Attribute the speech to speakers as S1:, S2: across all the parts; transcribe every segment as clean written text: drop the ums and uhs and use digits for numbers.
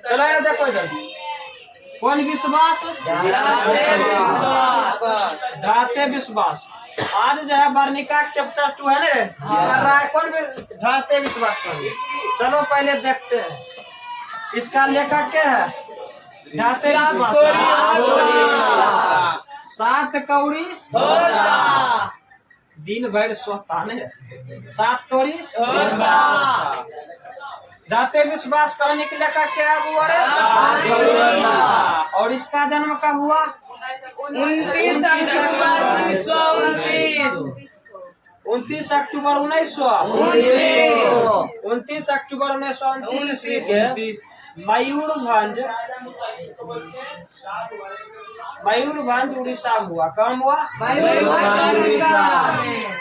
S1: चलो ये देखो इधर, कौन विश्वास? ढाते विश्वास। आज जो है वर्णिका चैप्टर 2 है ना रे, कर रहा है कौन ढाते विश्वास कौन? चलो पहले देखते हैं इसका लेखक क्या है। ढाते विश्वास। सात कौड़ी दिन भर सोता नहीं, सात कौड़ी ढाते विश्वास करने के लेखक क्या हुआ रे? और इसका जन्म कब हुआ?
S2: 29 अक्टूबर 1929।
S1: 29 अक्टूबर 1929 ईस्वी के मयूरभंज उड़ीसा में हुआ। कौन हुआ?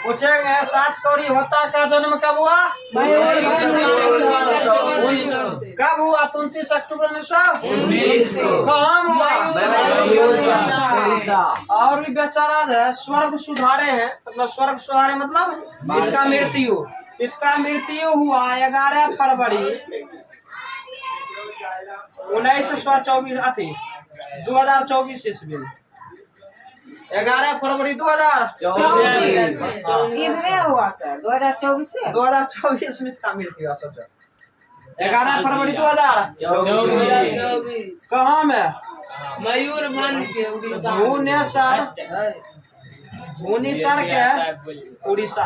S1: पूछेंगे सात कौड़ी होता का जन्म कब हुआ? कब हुआ? 29 अक्टूबर 1929। कहाँ हुआ? और भी बेचारा है स्वर्ग सुधारे हैं, मतलब स्वर्ग सुधारे मतलब इसका मृत्यु हुआ 11 फरवरी 2024 ईस्वी में। 11 फरवरी 2024
S2: हुआ सर
S1: 2024 में इसका मृत्यु हुआ। सोचो 11 फरवरी 2024 कहाँ में?
S2: मयूरभंज के
S1: भुवनेश्वर के उड़ीसा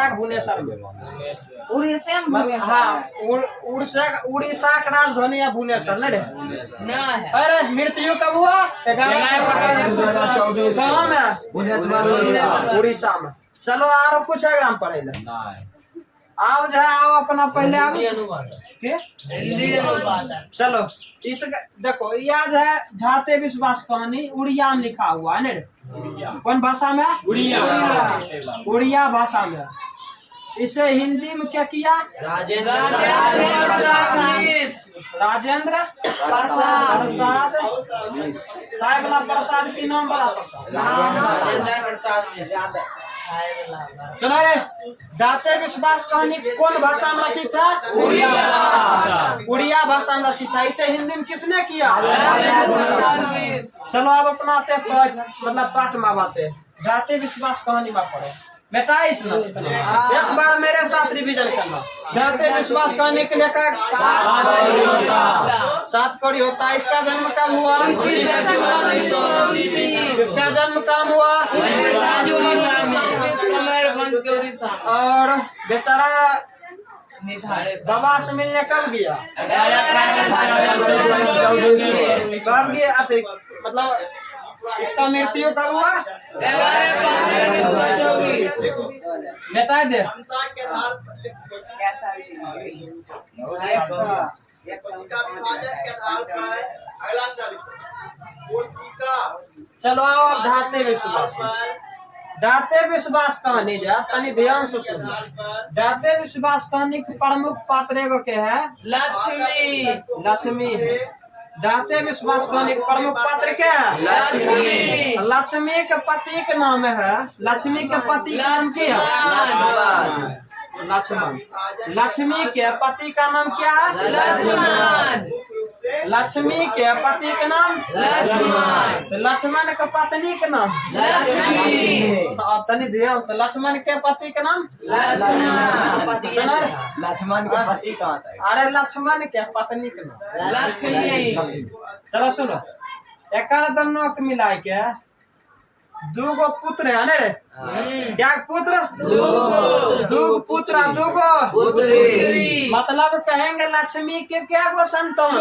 S1: के भुवनेश्वर में। हाँ उड़ीसा का राजधानी है भुवनेश्वर नहीं रे? अरे मृत्यु कब हुआ? 11 फरवरी 2024 कहाँ में? भुवनेश्वर उड़ीसा में। चलो और कुछ एग्जाम पढ़े ले आओ जो आओ अपना पहले आओ चलो इस देखो यह जो है ढाते विश्वास कहानी उड़िया में लिखा हुआ है ना? कौन भाषा में? उड़िया भाषा में। इसे हिंदी में क्या किया? राजेंद्र प्रसाद साहेब वाला प्रसाद की नाम वाला प्रसाद। चलो रे ढाते विश्वास कहानी कौन भाषा में रचित है? उड़िया भाषा में रचित है। इसे हिंदी में किसने किया? चलो अब अपना मतलब पाठ में बातें ढाते विश्वास कहानी में पढ़े बेटा। इसमें एक बार मेरे साथ रिवीजन करना। ढाते विश्वास कहानी के लेकर सात कौड़ी होता है। इसका जन्म कब हुआ? इसका जन्म कब हुआ? और बेचारा दवा से मिलने कब गया? कब गया? मतलब इसका मृत्यु कब हुआ? बेटा दे चलो आओ अब ढाते विश्वास कहानी जा तनी ध्यान से सुनो। ढाते विश्वास कहानी के प्रमुख पात्र एगो के है लक्ष्मी। ढाते विश्वास कहानी के प्रमुख पात्र क्या है? लक्ष्मी के पति के नाम है। लक्ष्मी के पति का नाम क्या है? लक्ष्मण। लक्ष्मी के पति का नाम क्या है? लक्ष्मी के पति का नाम लक्ष्मण के पत्नी के नाम तनी ध्यान से। लक्ष्मण के पति का नाम लक्ष्मण के पति कहाँ से? अरे लक्ष्मण के पत्नी के नाम लक्ष्मी। चलो सुनो एक दोनों के मिला के दूगो पुत्र है ना रे? क्या पुत्र? दूगो पुत्र दूगो मतलब कहेंगे लक्ष्मी के क्या गो संतान?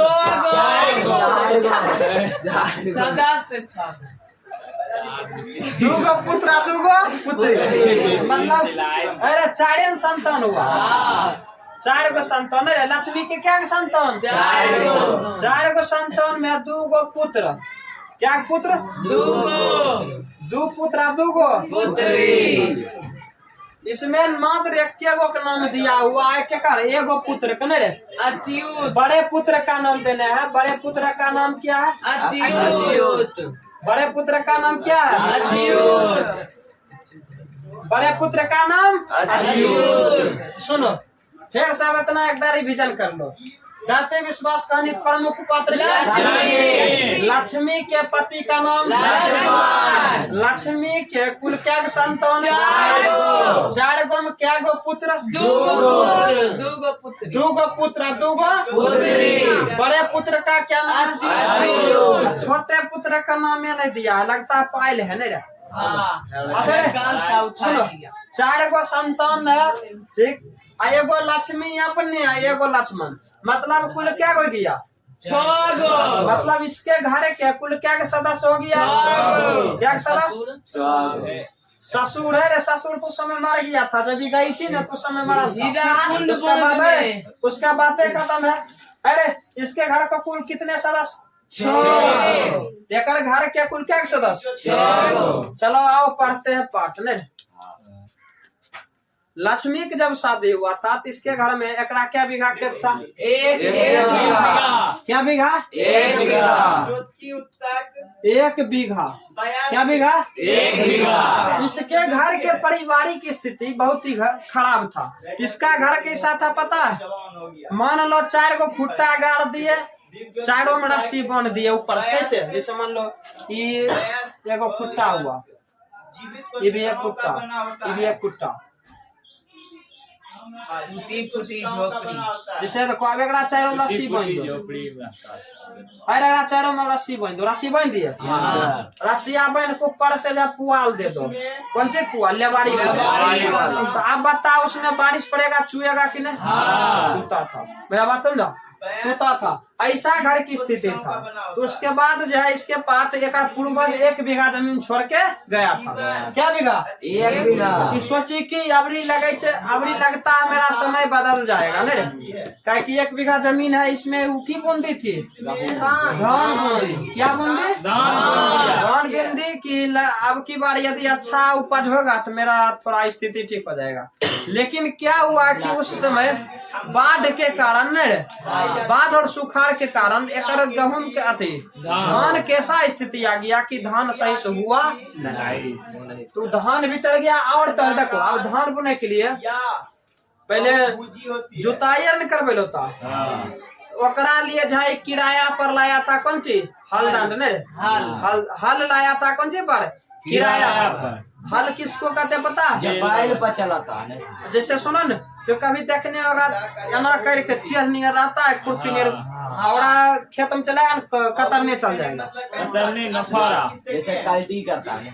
S1: दूगो पुत्र दूगो पुत्री मतलब अरे 4 संतान हुआ। 4 गो संतान है। लक्ष्मी के क्या संतान? 4 गो संतान में दूगो पुत्र। क्या पुत्र? दो पुत्र दूगो पुत्री। इसमें मात्र एक गो का नाम दिया हुआ है। क्या एगो पुत्र का नहीं रे? बड़े पुत्र का नाम देना है। बड़े पुत्र का नाम क्या है? बड़े पुत्र का नाम क्या है? बड़े पुत्र का नाम सुनो फिर सब इतना एक बार रिवीजन कर लो। दाते विश्वास कहानी प्रमुख पात्र
S2: लक्ष्मी।
S1: लक्ष्मी के पति का नाम
S2: लक्ष्मण।
S1: लक्ष्मी के कुल क्या संतान?
S2: 4 गो।
S1: 4 गो में क्या गो पुत्र?
S2: 2 गो पुत्र।
S1: 2 गो पुत्र 2 गो
S2: पुत्री।
S1: बड़े पुत्र का क्या नाम?
S2: अच्युत।
S1: छोटे पुत्र का नाम ये नहीं दिया, लगता है पायल है नहीं?
S2: अच्छा
S1: सुनो, 4 गो संतान है, ठीक। एगो लक्ष्मी अपने, एगो लक्ष्मण, मतलब कुल क्या हो गया?
S2: 6 गो।
S1: मतलब इसके घर के कुल क्या के सदस्य हो गया?
S2: 6 गो।
S1: क्या के सदस्य? ससुर है रे, ससुर तो समय मर गया था जब ये गई थी ना, तो समय मरा
S2: कुंड
S1: था।
S2: में।
S1: उसका बातें खत्म है। अरे इसके घर का कुल कितने सदस्य?
S2: 6।
S1: एक घर के कुल क्या के सदस्य?
S2: 6 गो।
S1: चलो आओ पढ़ते हैं पाठ ने। लक्ष्मी के जब शादी हुआ था तो इसके घर में एकड़ा क्या बीघा खेत था?
S2: 1 बीघा।
S1: क्या बीघा?
S2: 1 बीघा।
S1: 1 बीघा। क्या बीघा?
S2: 1 बीघा।
S1: इसके घर के पारिवारिक स्थिति बहुत ही खराब था। इसका घर कैसा था पता है? मान लो 4 गो खुट्टा गाड़ दिए, 4 में रस्सी बांध दिए ऊपर से। कैसे? जैसे मान लो ये एगो खुट्टा हुआ, ये भी एक खुट्टा, ये भी एक खुट्टा।
S2: फूटी झोपड़ी।
S1: जैसे देखो अब एकड़ा 4 में रस्सी बांध दो, अरे एकड़ा 4 में रस्सी बांध दो, रस्सी बांध दिए, रस्सिया बांध के ऊपर से जब पुआल दे दो, कौन से पुआल? लेबारी। तो अब बताओ उसमें बारिश पड़ेगा, चुएगा कि नहीं? चूता था। मेरा बात समझो, छूता था। ऐसा घर की स्थिति था। तो उसके बाद जो है इसके पास एक पूर्वज 1 बीघा जमीन छोड़ के गया था। क्या बीघा? 1 बीघा। सोची कि अबरी लगता है मेरा समय बदल जाएगा नहीं, क्या कि 1 बीघा जमीन है, इसमें वो की बूंदी थी? धान बूंदी। क्या बूंदी? धान बूंदी की अब की बार यदि अच्छा उपज होगा तो मेरा थोड़ा स्थिति ठीक हो जाएगा। लेकिन क्या हुआ कि उस समय बाढ़ के कारण, बाढ़ और सुखाड़ के कारण एक गेहूं के अति धान कैसा स्थिति आ गया कि धान सही से हुआ नहीं, तो धान भी चल गया। और तो देखो अब धान बोने के लिए पहले जुताई नहीं करवे होता, ओकरा लिए जाए किराया पर लाया था कौन चीज? हल दंड नहीं, हल लाया था कौन चीज पर? किराया पर। हल किसको कहते पता है?
S3: बैल पर चला था।
S1: जैसे सुनो न, तो कभी देखने होगा एना करके चेहर नियर रहता है, खुरपी नियर, और खेत में चलाया कतरने चल जाएगा,
S3: जैसे कल्टी करता है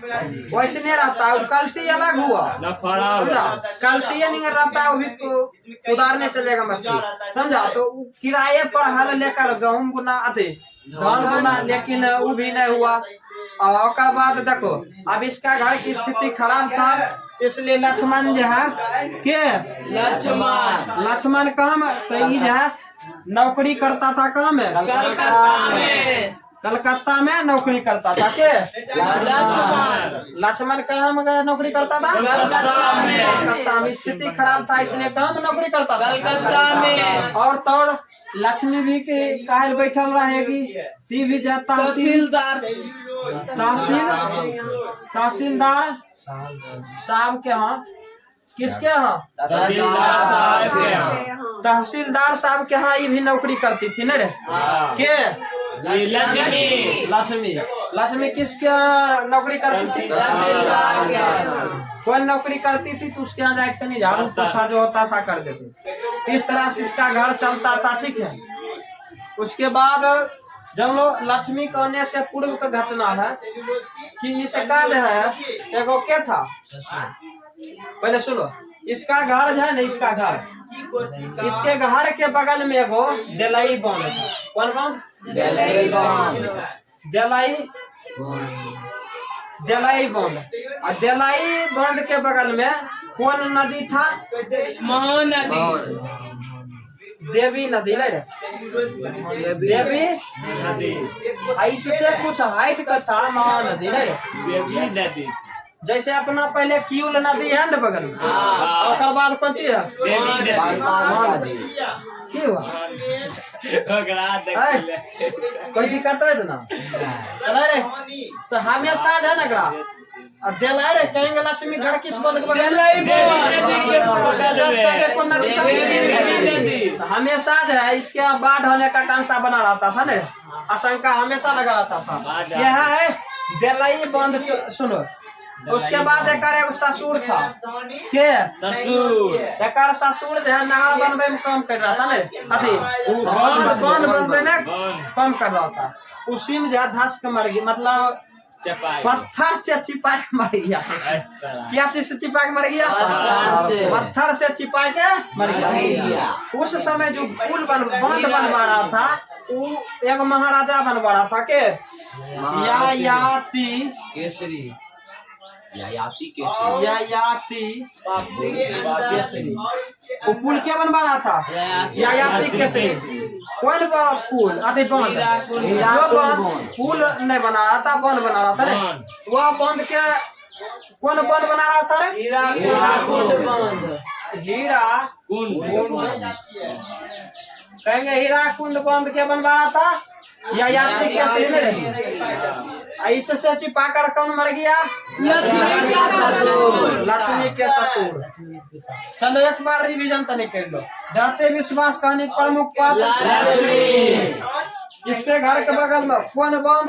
S1: वैसे नहीं रहता है। कल्टी अलग हुआ, कल्टी नहीं रहता है, वो भी उदारने चलेगा मछली, समझा? तो किराए पर हल लेकर गेहूं बुना आते, धान बुना, लेकिन वो भी नहीं हुआ। और बाद देखो अब इसका घर की स्थिति खराब था, इसलिए लक्ष्मण जो है के लक्ष्मण काम कहीं जो है नौकरी करता था। कहाँ में? कलकत्ता में नौकरी करता था। के लक्ष्मण कहाँ में नौकरी करता था? कलकत्ता में। स्थिति खराब था इसलिए कहाँ में नौकरी करता था?
S2: कलकत्ता में।
S1: और तो लक्ष्मी भी के कायल बैठल रहेगी, ती भी जाता तहसीलदार साहब के यहाँ। किसके यहाँ? तहसीलदार साहब के यहाँ ये भी नौकरी करती थी न रे। के लक्ष्मी किसके नौकरी करती थी? कोई नौकरी करती थी तो उसके यहाँ जाके नहीं, झाड़ू पोछा जो होता था कर देते। इस तरह से इसका घर चलता था, ठीक है। उसके बाद जब लोग लक्ष्मी कहने से पूर्व का घटना है कि इसका जो है एगो क्या था, पहले सुनो। इसका घर जो है ना, इसका घर, इसके घर के बगल में एगो देलाई बांध था। कौन बांध? देलाई बांध। और देलाई बांध के बगल में कौन नदी था?
S2: महानदी।
S1: देवी नदी ले देवी इससे कुछ हाइट का था महानदी ले।
S3: देवी नदी
S1: जैसे अपना पहले किउल नदी है ना बगल में, और बाद कौन चीज है?
S3: नदी।
S1: की हुआ? कोई दिक्कत है ना? अरे तो हमेशा है ना गड़ा और देला रे कहेंगे लक्ष्मी घर किस बंद के बगल हमेशा जो है इसके बाढ़ होने का कांसा बना रहता था ना, आशंका हमेशा लगा रहता था। यह है देलाई बंद। सुनो, उसके बाद एक ससुर था के एक ससुर जो है नहर बनवे में काम कर रहा था ना, अथी बांध बनवे में काम कर रहा था। उसी में जो है धस के मर गई, मतलब पत्थर से चिपा के मर गया। क्या चीज से चिपा के मर गया? पत्थर से चिपा के मर गया। उस समय जो पुल बांध बनवा रहा था वो एक महाराजा बनवा रहा था के यायाति
S2: केसरी
S1: केसरी। वो पुल क्या बनवा रहा था? यायाति केसरी। कौन पुल? अति बांध। जो बांध पुल नहीं बना रहा था, बांध बना रहा था रे। वह बांध के कौन बांध बना रहा था रे? हीरा कहेंगे हीरा कुंड बांध के बनवा रहा था या यात्री केसरी ने। ऐसे चिपा कर कौन मर गया? लक्ष्मी के ससुर। चलो एक बार रिवीजन तो नहीं कर लो। दाते विश्वास कहानी प्रमुख पात्र इसके घर के बगल में कौन बांध?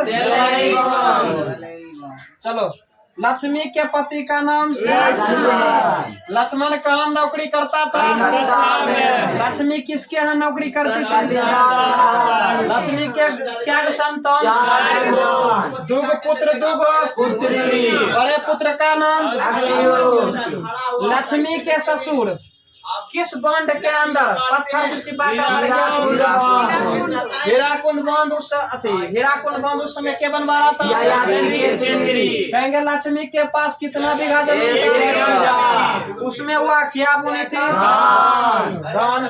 S1: चलो, लक्ष्मी के पति का नाम लक्ष्मण कहाँ नौकरी करता था? लक्ष्मी किसके यहाँ नौकरी करती थी? लक्ष्मी के क्या संतान? दुगो पुत्र दुगो पुत्री। बड़े पुत्र का नाम लक्ष्मी के ससुर किस बांध के अंदर पत्थर की चिपा कर मर गया? हीराकुंड बांध। उस हीराकुंड बांध उस समय के बनवा रहा था? कहेंगे लक्ष्मी के पास कितना बीघा जमीन? उसमें वो क्या बुनी थी? धान।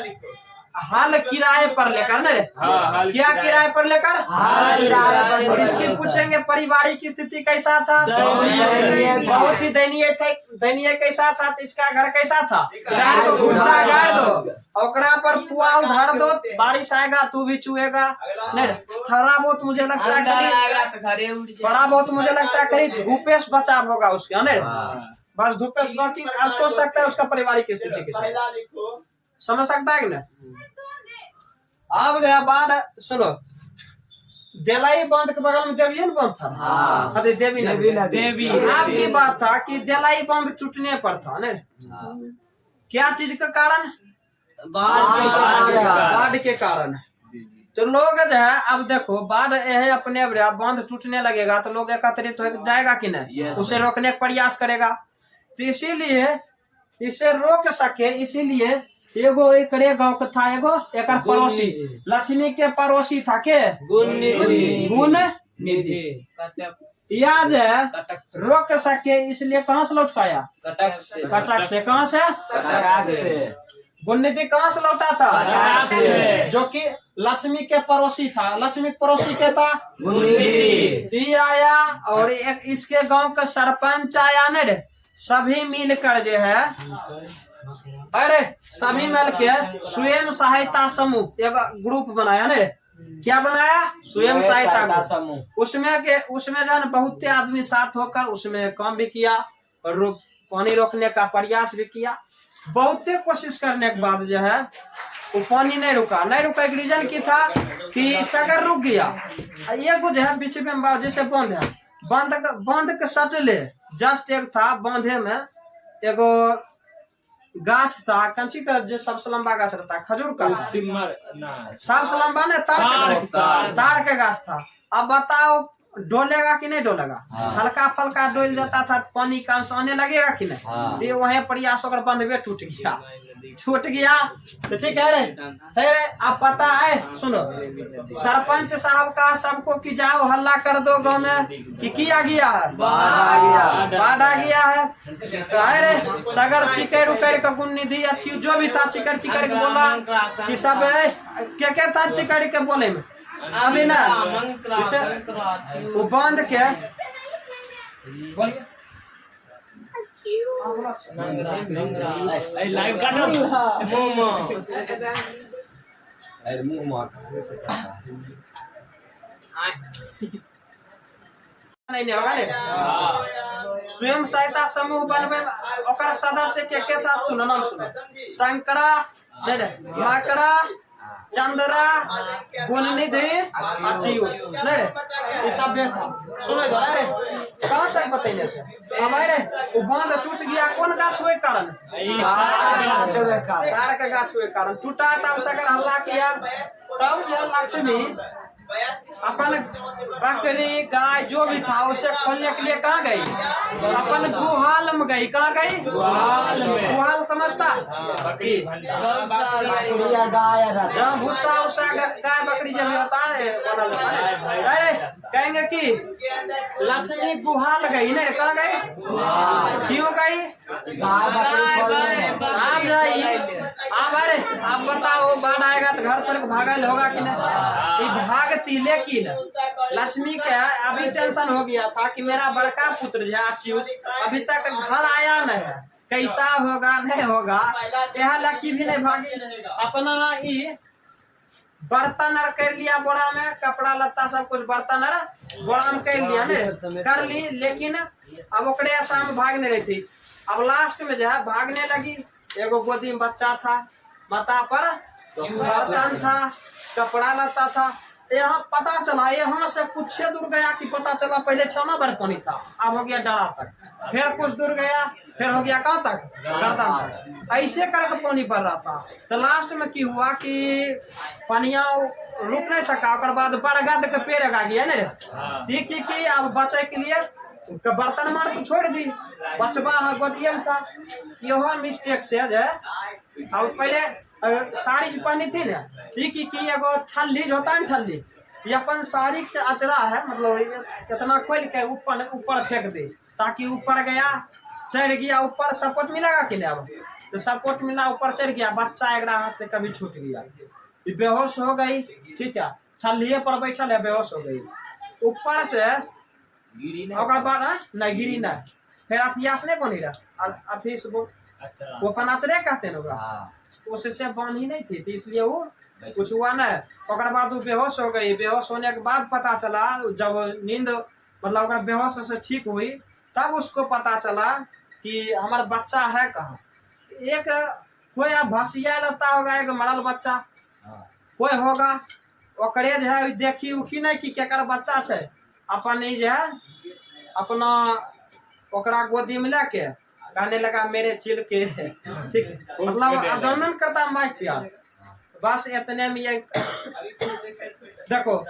S1: हल किराए पर लेकर न क्या किराए पर लेकर? और इसकी पूछेंगे पारिवारिक स्थिति कैसा था? बहुत ही दयनीय कैसा था? इसका घर कैसा था? चार को घुटना गाड़ दो, ओकरा पर पुआल धर दो, बारिश आएगा तू भी चुएगा। थोड़ा बहुत मुझे लगता है बड़ा बहुत मुझे लगता है कहीं धूपे से बचाव होगा उसका न, बस धूपे से। बाकी आप सोच सकते हैं उसका पारिवारिक स्थिति कैसा, समझ सकता है कि ना? अब गया बाद। सुनो, देलाई बांध के बगल में देवी बांध था। देवी आपकी बात था कि देलाई बांध टूटने पर था न। क्या चीज का कारण? बाढ़ के कारण। तो लोग जो है अब देखो बाढ़ है अपने बांध टूटने लगेगा तो लोग एकत्रित हो जाएगा कि नहीं? उसे रोकने का प्रयास करेगा। तो इसीलिए इसे रोक सके, इसीलिए एगो एक गांव का था एगो एक पड़ोसी लक्ष्मी के पड़ोसी था के गुण याद है रोक सके, इसलिए कहाँ से लौट पाया? कटक से। कहाँ से? गुणनिधि कहाँ से लौटा था? जो कि लक्ष्मी के पड़ोसी था। लक्ष्मी के पड़ोसी के था गुणनिधि। आया और एक इसके गांव का सरपंच आया न रे। सभी मिलकर जो है अरे सभी मिल के स्वयं सहायता समूह एक ग्रुप बनाया ने। क्या बनाया? स्वयं सहायता समूह। उसमें जो है बहुत आदमी साथ होकर उसमें काम भी किया और पानी रोकने का प्रयास भी किया। बहुत कोशिश करने के बाद जो है वो पानी नहीं रुका। एक रीजन की था कि सागर रुक गया। ये जो है बीच में जैसे बांध है, बांध के सटले जस्ट एक था बांधे में एगो गाछ था। कंची का जो सबसे लंबा गाछ रहता है खजूर का, सबसे लंबा ने तार के गाछ था। अब बताओ डोलेगा कि नहीं डोलेगा? हल्का फल्का डोल जाता था, पानी का अंश आने लगेगा कि नहीं? तो वही प्रयास होकर बंधवे टूट गया। तो ठीक है रे। अब पता है, सुनो, सरपंच साहब का सबको कि जाओ हल्ला कर दो गांव में कि किया गया है, बाढ़ आ गया है। तो रे सगर चिकर उकर का गुणनिधि अच्छी जो भी था चिकर के बोला कि सब क्या था चिकर के बोले में अभी ना वो बांध के
S3: लाइव का
S1: नहीं होगा ने स्वयं सहायता समूह बनबे ओकर सदस्य के था सुनो नाम सुनो शंकरा माकड़ा चंद्रा गुणनिधि अचियो नहीं रे ये सब देखा सुनो इधर रे कहां तक बताइए थे हमारे वो बांध टूट गया कौन गाछ हुए कारण तार का गाछ हुए कारण टूटा तब सकर हल्ला किया तब जो लक्ष्मी अपन बकरी गाय जो भी था उसे खोलने के लिए कहाँ गई अपन गुहाल में गई कहाँ गई गुहाल समझता जहाँ भूसा उसा गाय बकरी जब होता है अरे कहेंगे कि लक्ष्मी गुहाल गई नहीं कहाँ गई क्यों गई आप जाइए आप अरे आप बताओ बाढ़ आएगा तो घर छोड़ भागल होगा कि नहीं भागती लेकिन लक्ष्मी का अभी टेंशन हो गया था कि मेरा बड़का पुत्र जो अच्युत अभी तक घर आया नहीं है कैसा होगा नहीं होगा यह लड़की भी नहीं भागी अपना ही बर्तन कर लिया बोरा में कपड़ा लत्ता सब कुछ बर्तन बोरा में कर लिया ने कर ली लेकिन अब ओकरे आसाम भागने रही थी अब लास्ट में जो है भागने लगी एगो गोदी में बच्चा था माता पर बर्तन था कपड़ा लत्ता था यहाँ पता चला यहाँ से कुछ दूर गया कि पता चला पहले छौना भर पानी था अब हो गया डरा तक फिर कुछ दूर गया फिर हो गया कहाँ तक गर्दन तक ऐसे करके पानी भर रहा था तो लास्ट में की हुआ कि पनिया रुक नहीं सका और बाद बरगद के पेड़ आ गया ना की अब बचे के लिए बर्तन मार तो छोड़ दी बचवा गोदिया में था यह मिस्टेक से जो अब पहले साड़ी जो पहनी थी ना की एगो ठल्ली जो होता है ठल्ली ये अपन साड़ी के अचरा है मतलब इतना खोल के ऊपर फेंक दे ताकि ऊपर गया चढ़ गया ऊपर सपोर्ट मिलेगा कि नहीं अब तो सपोर्ट मिला ऊपर चढ़ गया बच्चा एक हाथ से कभी छूट गया बेहोश हो गई ठीक है ठल्लिए पर बैठल है बेहोश हो गई ऊपर से और बाद नहीं गिरी नहीं फिर अथिया से नहीं बनी रहा अथी से वो अपन अचरे कहते ना उससे बानी नहीं थी तो इसलिए वो कुछ हुआ ना और बाद वो बेहोश हो गई बेहोश होने के बाद पता चला जब नींद मतलब बेहोश से ठीक हुई तब उसको पता चला कि हमारा बच्चा है कहाँ एक कोई अब भसिया लगता होगा एक मरल बच्चा कोई होगा ओकरे जो है देखी उखी नहीं कि केकर बच्चा है अपन जो है अपना ओकरा गोदी में लेके कहने लगा मेरे चिल के ठीक मतलब जनन करता माइक प्यार बस इतने में ये देखो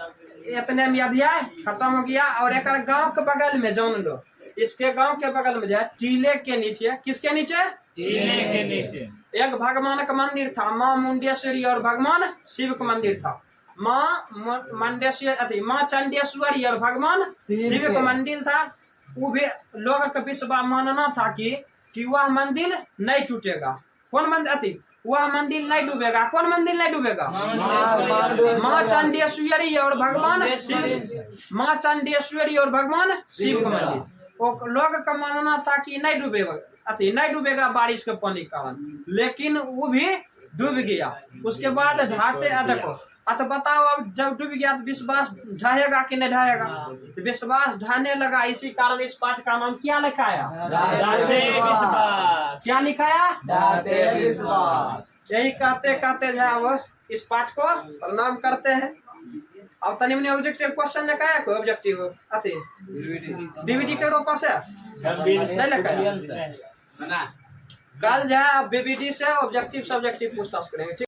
S1: इतने में अध्याय खत्म हो गया और एक गांव के बगल में जान लो इसके गांव के बगल में जाए टीले के नीचे किसके नीचे
S3: टीले के नीचे
S1: एक भगवान का मंदिर था माँ मुंडेश्वरी और भगवान शिव का मंदिर था माँ मुंडेश्वरी माँ चंडेश्वरी और भगवान शिव का मंदिर था वो भी लोग का विश्वास मानना था कि वह मंदिर नहीं टूटेगा कौन मंदिर वह मंदिर नहीं डूबेगा कौन मंदिर नहीं डूबेगा माँ चंडेश्वरी और भगवान शिव माँ चंडेश्वरी और भगवान शिव का मंदिर वो लोग का मानना था कि नहीं डूबेगा नहीं डूबेगा बारिश के पानी के कारण लेकिन वो भी डूब गया उसके बाद ढाटे देखो तो बताओ अब जब डूब गया तो विश्वास ढहेगा कि नहीं ढहेगा तो विश्वास ढहने लगा इसी कारण इस पाठ का नाम क्या लिखाया क्या लिखाया यही कहते कहते जो अब इस पाठ को प्रणाम करते हैं अब तनी मनी ऑब्जेक्टिव क्वेश्चन लिखाया कोई ऑब्जेक्टिव अति डीवीडी के रूप से नहीं लिखाया कल जो है बीबीडी से ऑब्जेक्टिव सब्जेक्टिव पूछताछ करेंगे।